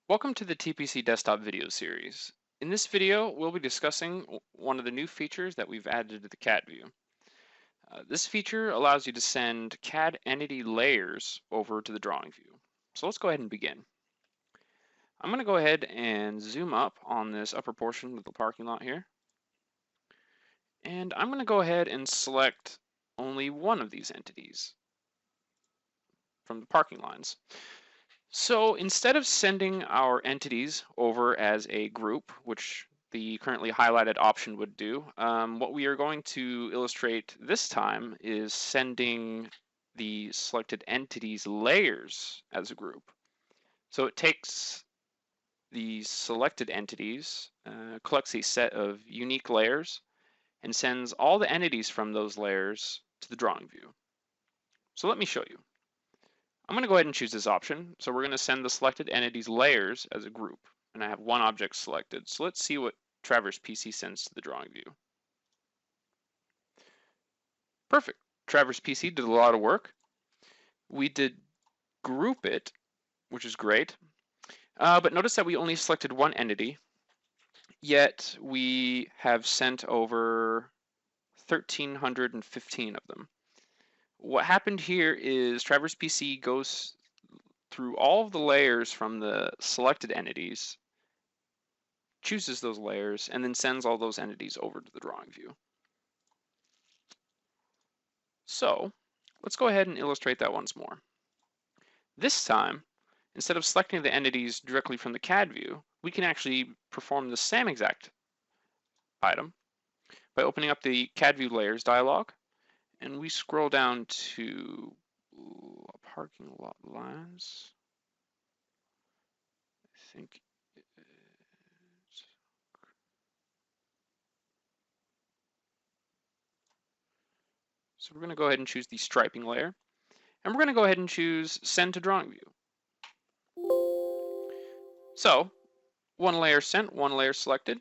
Welcome to the TPC Desktop video series. In this video, we'll be discussing one of the new features that we've added to the CAD view. This feature allows you to send CAD entity layers over to the drawing view. So let's go ahead and begin. I'm going to go ahead and zoom up on this upper portion of the parking lot here. And I'm going to go ahead and select only one of these entities from the parking lines. So instead of sending our entities over as a group, which the currently highlighted option would do, what we are going to illustrate this time is sending the selected entities layers as a group. So it takes the selected entities, collects a set of unique layers, and sends all the entities from those layers to the drawing view. So let me show you. I'm going to go ahead and choose this option. So we're going to send the selected entities layers as a group. And I have one object selected. So let's see what Traverse PC sends to the drawing view. Perfect. Traverse PC did a lot of work. We did group it, which is great. But notice that we only selected one entity, yet we have sent over 1,315 of them. What happened here is Traverse PC goes through all of the layers from the selected entities, chooses those layers, and then sends all those entities over to the drawing view. So let's go ahead and illustrate that once more. This time, instead of selecting the entities directly from the CAD view, we can actually perform the same exact item by opening up the CAD View Layers dialog, and we scroll down to parking lot lines. I think so we're going to go ahead and choose the striping layer, and we're going to go ahead and choose Send to Drawing View. So one layer sent, one layer selected.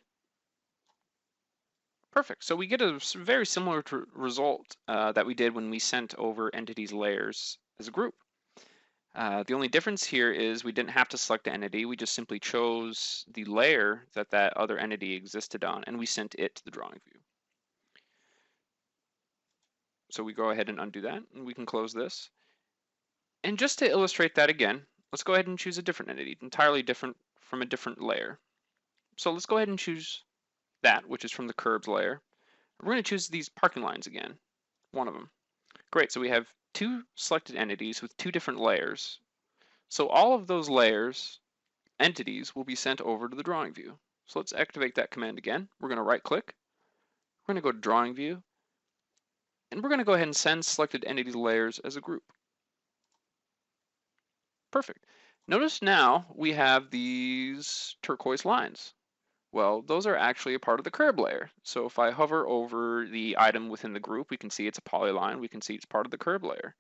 Perfect. So we get a very similar result that we did when we sent over entities layers as a group. The only difference here is we didn't have to select the entity. We just simply chose the layer that that other entity existed on, and we sent it to the drawing view. So we go ahead and undo that, and we can close this. And just to illustrate that again, let's go ahead and choose a different entity, entirely different from a different layer. So let's go ahead and choose that, which is from the curbs layer. We're going to choose these parking lines again, one of them. Great, so we have two selected entities with two different layers. So all of those layers, entities, will be sent over to the drawing view. So let's activate that command again. We're going to right click. We're going to go to drawing view. And we're going to go ahead and send selected entities layers as a group. Perfect. Notice now we have these turquoise lines. Well, those are actually a part of the curb layer. So if I hover over the item within the group, we can see it's a polyline. We can see it's part of the curb layer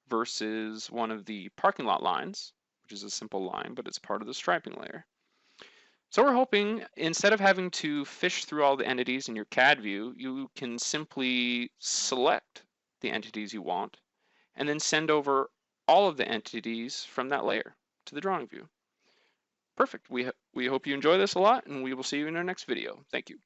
versus one of the parking lot lines, which is a simple line, but it's part of the striping layer. So we're hoping instead of having to fish through all the entities in your CAD view, you can simply select the entities you want and then send over all of the entities from that layer to the drawing view. Perfect. We hope you enjoy this a lot, and we will see you in our next video. Thank you.